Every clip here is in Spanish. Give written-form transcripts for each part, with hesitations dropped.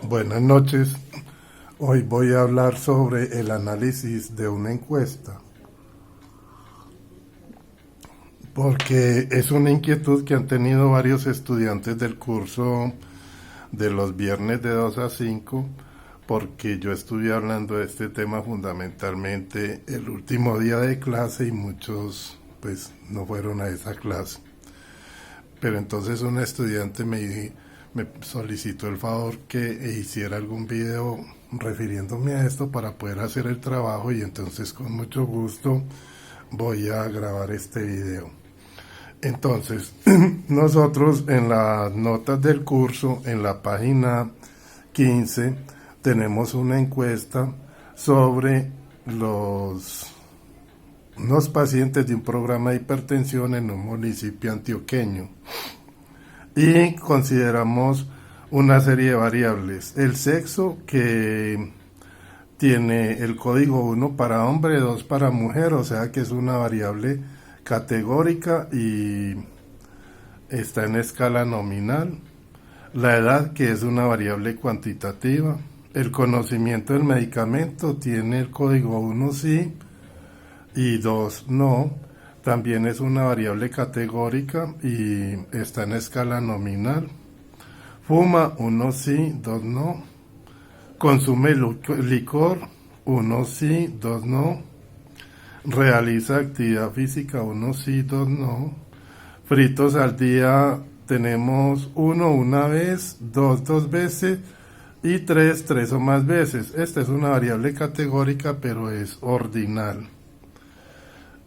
Buenas noches. Hoy voy a hablar sobre el análisis de una encuesta, porque es una inquietud que han tenido varios estudiantes del curso de los viernes de 2 a 5, porque yo estuve hablando de este tema fundamentalmente el último día de clase y muchos pues no fueron a esa clase. Pero entonces un estudiante me solicitó el favor que hiciera algún video refiriéndome a esto para poder hacer el trabajo, y entonces con mucho gusto voy a grabar este video. Entonces, nosotros en las notas del curso, en la página 15, tenemos una encuesta sobre los pacientes de un programa de hipertensión en un municipio antioqueño. Y consideramos una serie de variables: el sexo, que tiene el código 1 para hombre, 2 para mujer, o sea que es una variable categórica y está en escala nominal. La edad, que es una variable cuantitativa. El conocimiento del medicamento tiene el código 1 sí y 2 no. También es una variable categórica y está en escala nominal. Fuma, 1 sí, 2 no. Consume licor, 1 sí, 2 no. Realiza actividad física, 1 sí, 2 no. Fritos al día tenemos 1 una vez, 2 dos veces y 3 tres o más veces. Esta es una variable categórica, pero es ordinal.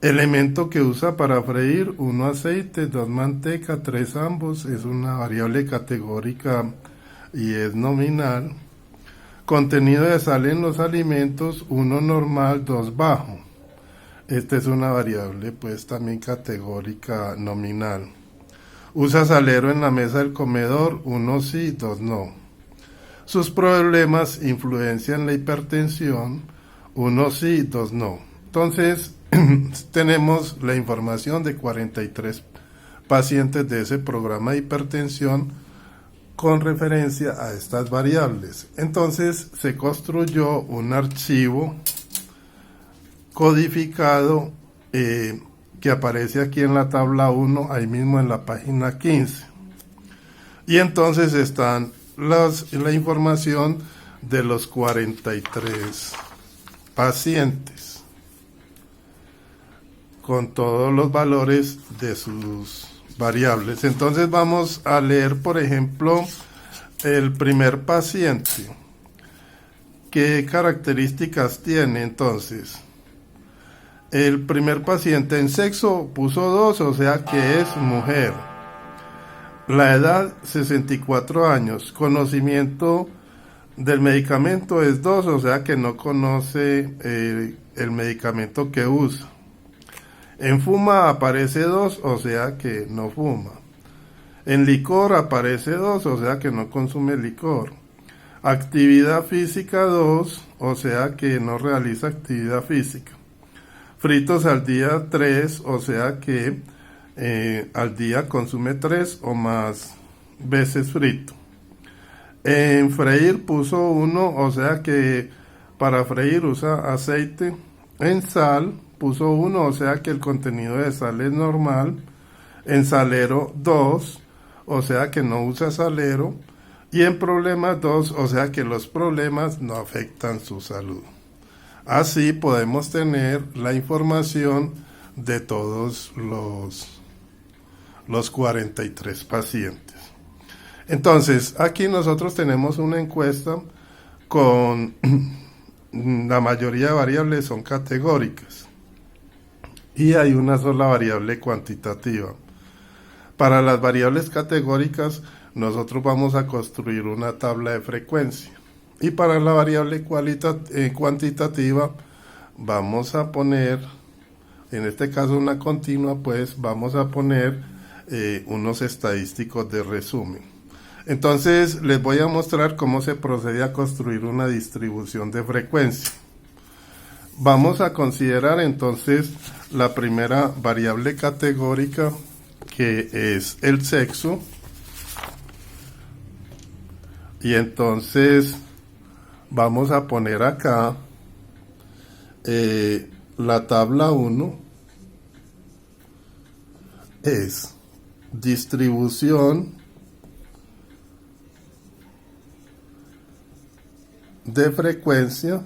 Elemento que usa para freír: 1 aceite, 2 manteca, 3 ambos. Es una variable categórica y es nominal. Contenido de sal en los alimentos: 1 normal, 2 bajo. Esta es una variable pues también categórica nominal. Usa salero en la mesa del comedor: 1 sí, 2 no. Sus problemas influencian la hipertensión: 1 sí, 2 no. Entonces tenemos la información de 43 pacientes de ese programa de hipertensión con referencia a estas variables. Entonces se construyó un archivo codificado que aparece aquí en la tabla 1, ahí mismo en la página 15. Y entonces están la información de los 43 pacientes con todos los valores de sus variables. Entonces vamos a leer, por ejemplo, el primer paciente. ¿Qué características tiene? Entonces, el primer paciente en sexo puso 2, o sea que es mujer. La edad, 64 años. Conocimiento del medicamento es 2, o sea que no conoce el medicamento que usa. En fuma aparece 2, o sea que no fuma. En licor aparece 2, o sea que no consume licor. Actividad física 2, o sea que no realiza actividad física. Fritos al día 3, o sea que al día consume 3 o más veces frito. En freír puso 1, o sea que para freír usa aceite. En sal puso 1, o sea que el contenido de sal es normal. En salero 2, o sea que no usa salero. Y en problemas 2, o sea que los problemas no afectan su salud. Así podemos tener la información de todos los 43 pacientes. Entonces, aquí nosotros tenemos una encuesta con la mayoría de variables son categóricas y hay una sola variable cuantitativa. Para las variables categóricas nosotros vamos a construir una tabla de frecuencia, y para la variable cuantitativa vamos a poner, en este caso una continua, pues vamos a poner unos estadísticos de resumen. Entonces les voy a mostrar cómo se procede a construir una distribución de frecuencia. Vamos a considerar entonces la primera variable categórica, que es el sexo, Y entonces vamos a poner acá la tabla 1 es distribución de frecuencia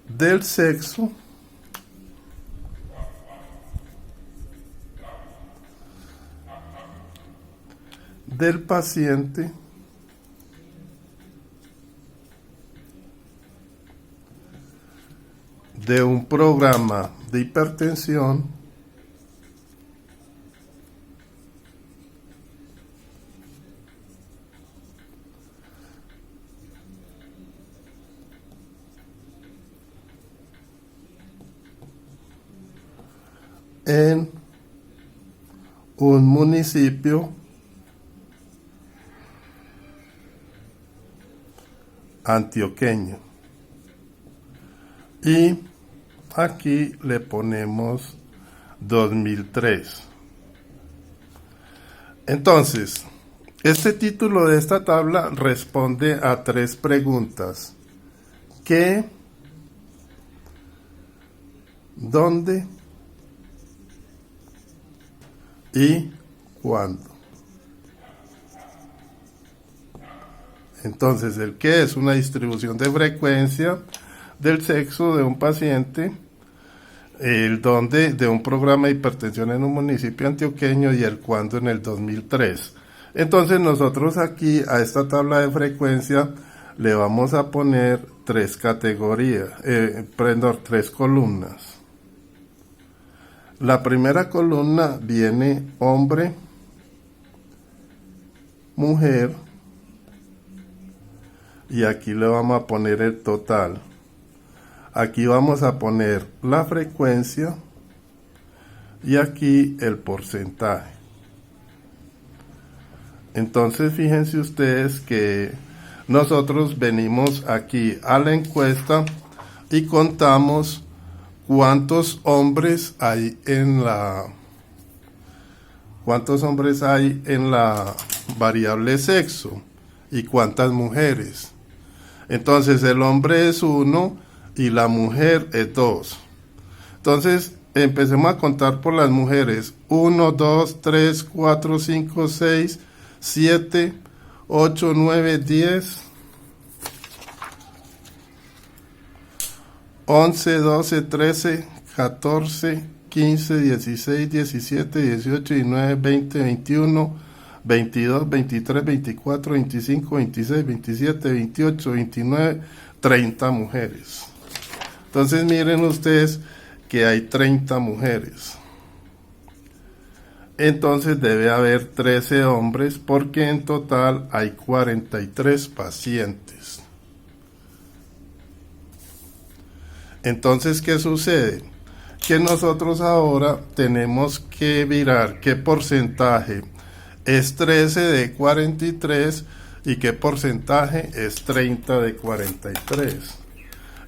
del sexo del paciente de un programa de hipertensión en un municipio antioqueño. Y aquí le ponemos 2003. Entonces, este título de esta tabla responde a 3 preguntas. ¿Qué? ¿Dónde? ¿Y cuándo? Entonces, el qué es una distribución de frecuencia del sexo de un paciente, el dónde de un programa de hipertensión en un municipio antioqueño y el cuándo en el 2003. Entonces nosotros aquí a esta tabla de frecuencia le vamos a poner 3 categorías, 3 columnas. La primera columna viene hombre, mujer, y aquí le vamos a poner el total. Aquí vamos a poner la frecuencia y aquí el porcentaje. Entonces fíjense ustedes que nosotros venimos aquí a la encuesta y contamos cuántos hombres hay en la variable sexo y cuántas mujeres. Entonces el hombre es 1 y la mujer es 2. Entonces empecemos a contar por las mujeres. 1, 2, 3, 4, 5, 6, 7, 8, 9, 10, 11, 12, 13, 14, 15, 16, 17, 18, 19, 20, 21, 22, 23, 24, 25, 26, 27, 28, 29, 30 mujeres. Entonces miren ustedes que hay 30 mujeres. Entonces debe haber 13 hombres porque en total hay 43 pacientes. Entonces, ¿qué sucede? Que nosotros ahora tenemos que mirar qué porcentaje es 13 de 43 y qué porcentaje es 30 de 43.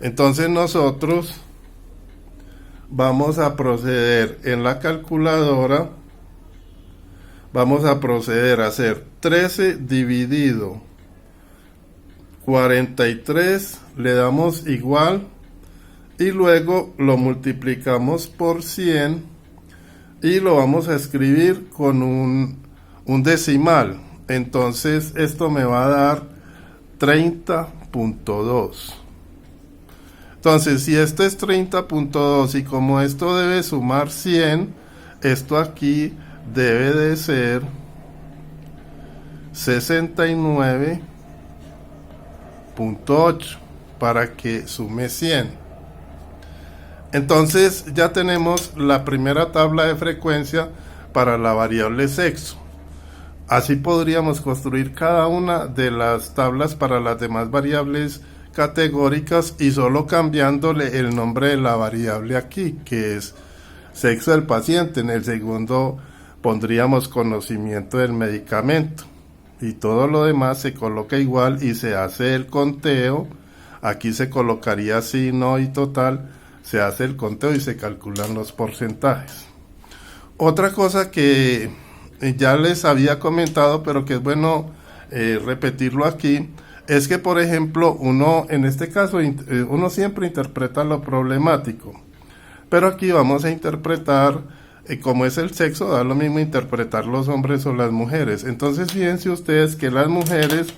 Entonces nosotros vamos a proceder en la calculadora, vamos a proceder a hacer 13 dividido 43, le damos igual y luego lo multiplicamos por 100 y lo vamos a escribir con un decimal. Entonces esto me va a dar 30.2. Entonces si esto es 30.2 y como esto debe sumar 100, esto aquí debe de ser 69.8 para que sume 100. Entonces ya tenemos la primera tabla de frecuencia para la variable sexo. Así podríamos construir cada una de las tablas para las demás variables categóricas y solo cambiándole el nombre de la variable aquí, que es sexo del paciente. En el segundo pondríamos conocimiento del medicamento y todo lo demás se coloca igual y se hace el conteo. Aquí se colocaría sí, no y total, se hace el conteo y se calculan los porcentajes. Otra cosa que ya les había comentado, pero que es bueno repetirlo aquí, es que, por ejemplo, uno, en este caso, uno siempre interpreta lo problemático, pero aquí vamos a interpretar, como es el sexo, da lo mismo interpretar los hombres o las mujeres. Entonces, fíjense ustedes que las mujeres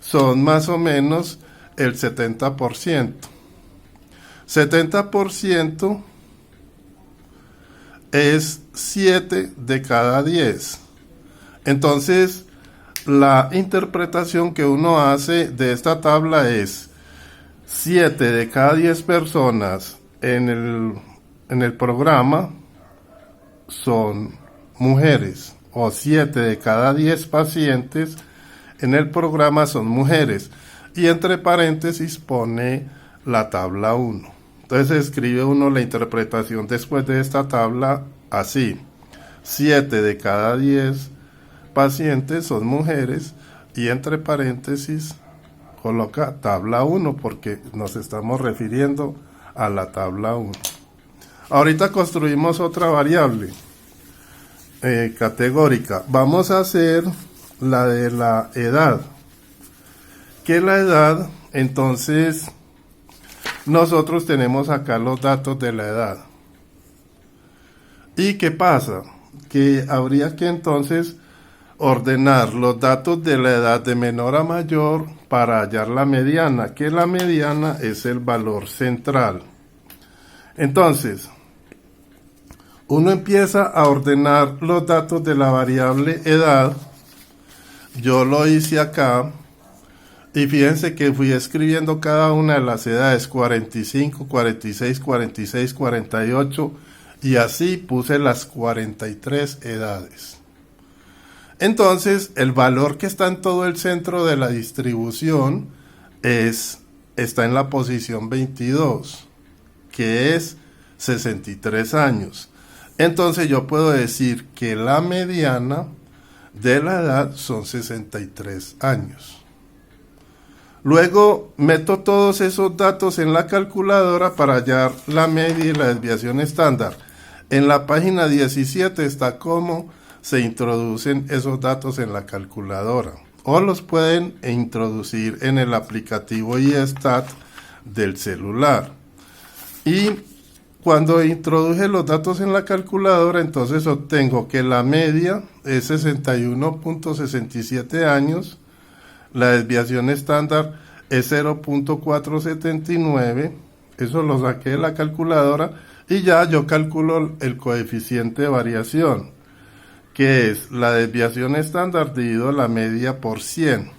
son más o menos el 70%. 70% es 7 de cada 10. Entonces, la interpretación que uno hace de esta tabla es 7 de cada 10 personas en el programa son mujeres, o 7 de cada 10 pacientes en el programa son mujeres, y entre paréntesis pone la tabla 1. Entonces escribe uno la interpretación después de esta tabla así: 7 de cada 10 pacientes son mujeres, y entre paréntesis coloca tabla 1 porque nos estamos refiriendo a la tabla 1. Ahorita construimos otra variable categórica. Vamos a hacer la de la edad. ¿Qué es la edad? Entonces, nosotros tenemos acá los datos de la edad. ¿Y qué pasa? Que habría que entonces ordenar los datos de la edad de menor a mayor para hallar la mediana, que la mediana es el valor central. Entonces, uno empieza a ordenar los datos de la variable edad. Yo lo hice acá. Y fíjense que fui escribiendo cada una de las edades: 45, 46, 46, 48, y así puse las 43 edades. Entonces, el valor que está en todo el centro de la distribución está en la posición 22, que es 63 años. Entonces yo puedo decir que la mediana de la edad son 63 años. Luego meto todos esos datos en la calculadora para hallar la media y la desviación estándar. En la página 17 está cómo se introducen esos datos en la calculadora, o los pueden introducir en el aplicativo iStat del celular. Y cuando introduje los datos en la calculadora, entonces obtengo que la media es 61.67 años, la desviación estándar es 0.479, eso lo saqué de la calculadora, y ya yo calculo el coeficiente de variación, que es la desviación estándar dividido la media por 100.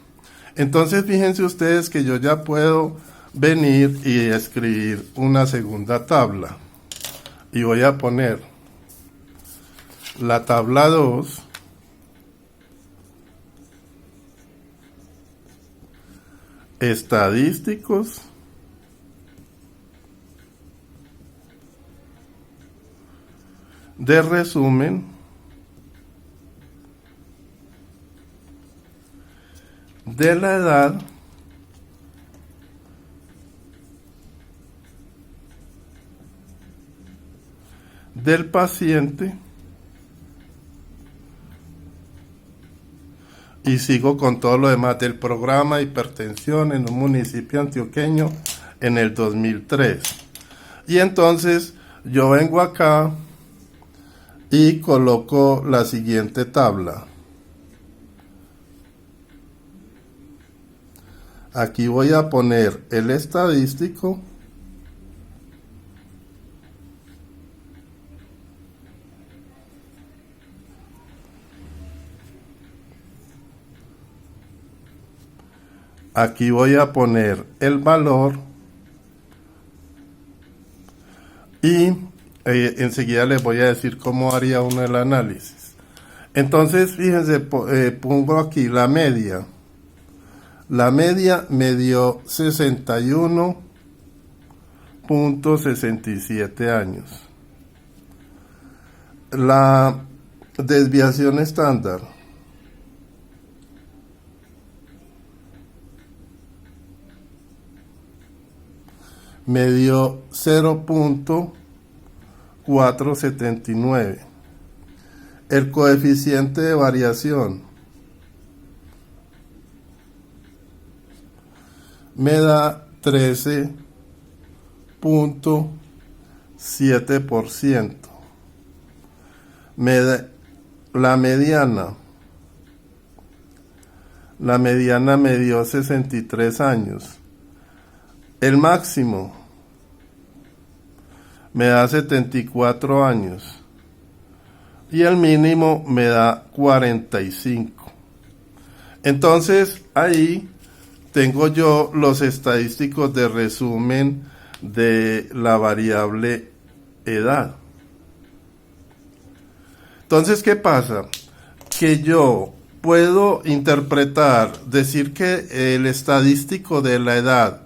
Entonces fíjense ustedes que yo ya puedo venir y escribir una segunda tabla, y voy a poner la tabla 2, estadísticos, de resumen, de la edad, del paciente, y sigo con todo lo demás del programa hipertensión en un municipio antioqueño en el 2003. Y entonces yo vengo acá y coloco la siguiente tabla. Aquí voy a poner el estadístico, aquí voy a poner el valor, y enseguida les voy a decir cómo haría uno el análisis. Entonces fíjense, pongo aquí la media. La media me dio 61.67 años. La desviación estándar me dio 0.479. El coeficiente de variación me da 13.7%. La mediana me dio 63 años. El máximo me da 74 años. Y el mínimo me da 45. Entonces ahí tengo yo los estadísticos de resumen de la variable edad. Entonces, ¿qué pasa? Que yo puedo interpretar, decir que el estadístico de la edad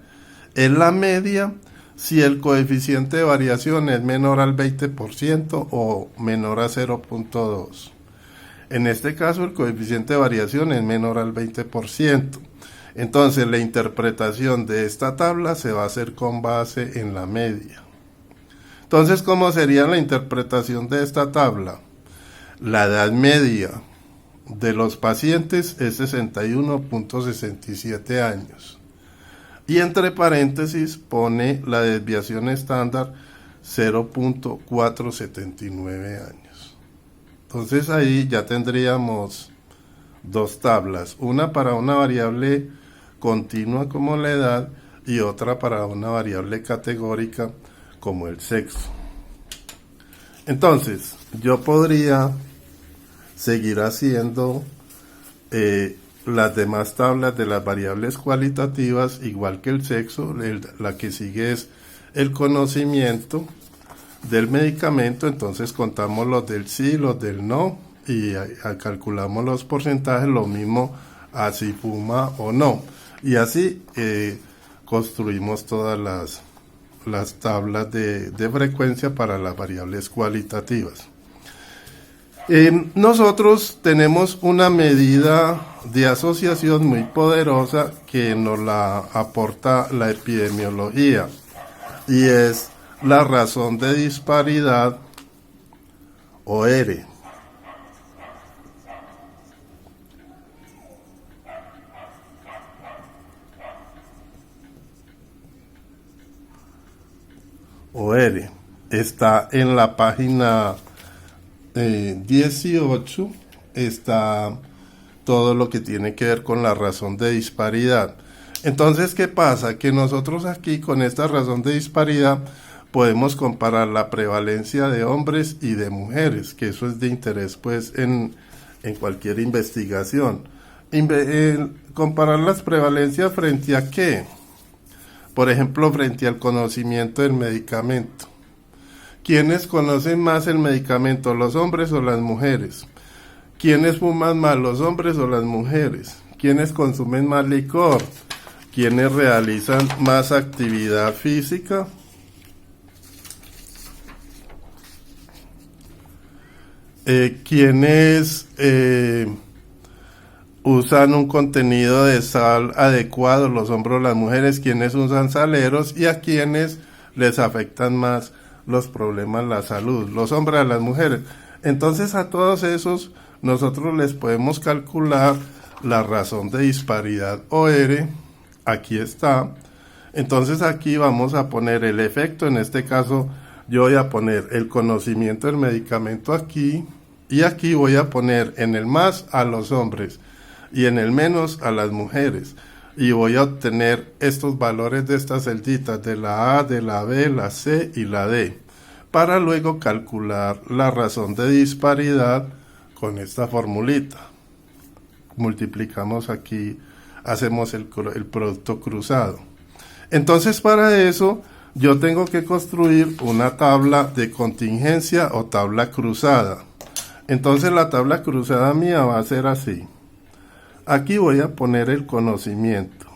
es la media si el coeficiente de variación es menor al 20% o menor a 0.2. En este caso, el coeficiente de variación es menor al 20%. Entonces, la interpretación de esta tabla se va a hacer con base en la media. Entonces, ¿cómo sería la interpretación de esta tabla? La edad media de los pacientes es 61.67 años. Y entre paréntesis pone la desviación estándar 0.479 años. Entonces ahí ya tendríamos dos tablas, una para una variable continua como la edad y otra para una variable categórica como el sexo. Entonces yo podría seguir haciendo las demás tablas de las variables cualitativas igual que el sexo. La que sigue es el conocimiento del medicamento. Entonces contamos los del sí, los del no y calculamos los porcentajes, lo mismo a si fuma o no, y así construimos todas las tablas de frecuencia para las variables cualitativas. Nosotros tenemos una medida de asociación muy poderosa que nos la aporta la epidemiología, y es la razón de disparidad o R. O R está en la página 18, está todo lo que tiene que ver con la razón de disparidad. Entonces, ¿qué pasa? Que nosotros aquí con esta razón de disparidad podemos comparar la prevalencia de hombres y de mujeres, que eso es de interés pues en cualquier investigación. Comparar las prevalencias frente a qué. Por ejemplo, frente al conocimiento del medicamento. ¿Quiénes conocen más el medicamento, los hombres o las mujeres? ¿Quiénes fuman más, los hombres o las mujeres? ¿Quiénes consumen más licor? ¿Quiénes realizan más actividad física? ¿Quiénes usan un contenido de sal adecuado, los hombres o las mujeres? ¿Quiénes usan saleros? ¿Y a quiénes les afectan más los problemas, la salud, los hombres a las mujeres? Entonces a todos esos nosotros les podemos calcular la razón de disparidad o R. Aquí está. Entonces aquí vamos a poner el efecto. En este caso yo voy a poner el conocimiento del medicamento aquí, y aquí voy a poner en el más a los hombres y en el menos a las mujeres, y voy a obtener estos valores de estas celditas, de la A, de la B, la C y la D, para luego calcular la razón de disparidad con esta formulita. Multiplicamos aquí, hacemos el producto cruzado. Entonces para eso yo tengo que construir una tabla de contingencia o tabla cruzada. Entonces la tabla cruzada mía va a ser así. Aquí voy a poner el conocimiento.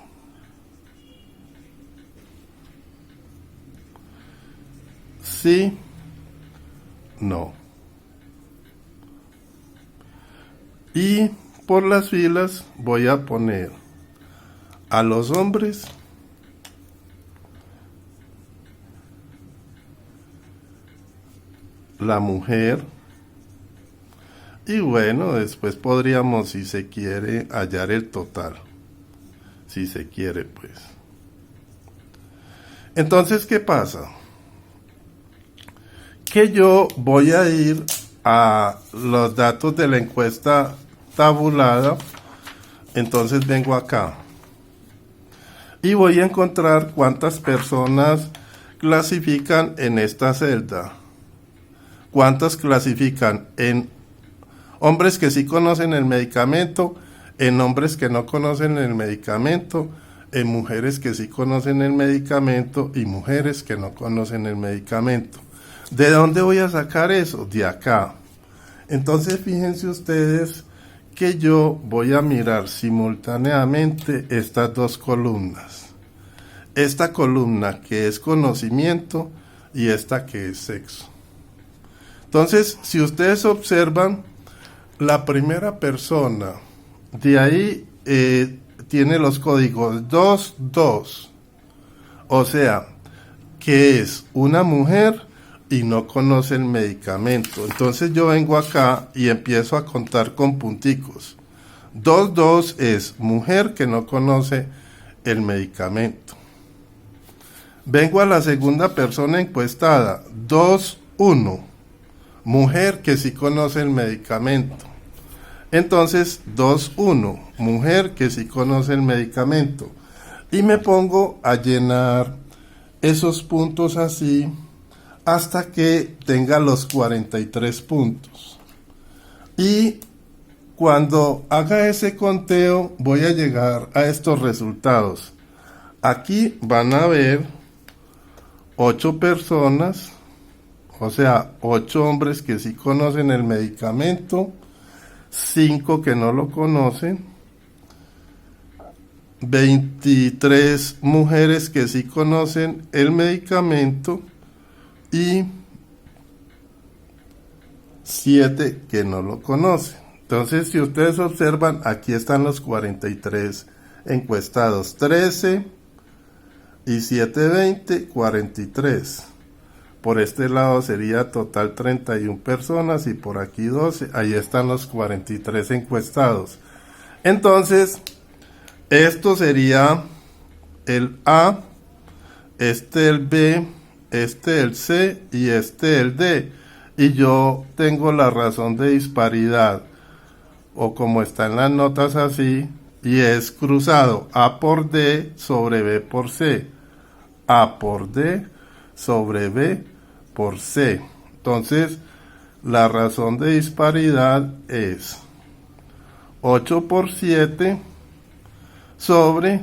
Sí, no. Y por las filas voy a poner a los hombres, la mujer Y bueno, después podríamos, si se quiere, hallar el total. Si se quiere, pues. Entonces, ¿qué pasa? Que yo voy a ir a los datos de la encuesta tabulada. Entonces vengo acá y voy a encontrar cuántas personas clasifican en esta celda. Cuántas clasifican en hombres que sí conocen el medicamento, en hombres que no conocen el medicamento, en mujeres que sí conocen el medicamento y mujeres que no conocen el medicamento. ¿De dónde voy a sacar eso? De acá. Entonces fíjense ustedes que yo voy a mirar simultáneamente estas dos columnas. Esta columna que es conocimiento y esta que es sexo. Entonces, si ustedes observan, la primera persona de ahí tiene los códigos 22, o sea, que es una mujer y no conoce el medicamento. Entonces yo vengo acá y empiezo a contar con punticos. 22 es mujer que no conoce el medicamento. Vengo a la segunda persona encuestada. 21, mujer que sí conoce el medicamento. Entonces 21, mujer que sí conoce el medicamento. Y me pongo a llenar esos puntos así hasta que tenga los 43 puntos. Y cuando haga ese conteo voy a llegar a estos resultados. Aquí van a ver 8 personas, o sea, 8 hombres que sí conocen el medicamento, 5 que no lo conocen, 23 mujeres que sí conocen el medicamento y 7 que no lo conocen. Entonces, si ustedes observan, aquí están los 43 encuestados. 13 y 7, 20, 43. Por este lado sería total 31 personas y por aquí 12. Ahí están los 43 encuestados. Entonces, esto sería el A, este el B, este el C y este el D. Y yo tengo la razón de disparidad, o como está en las notas así, y es cruzado A por D sobre B por C. A por D sobre B por C. Entonces, la razón de disparidad es 8 por 7 sobre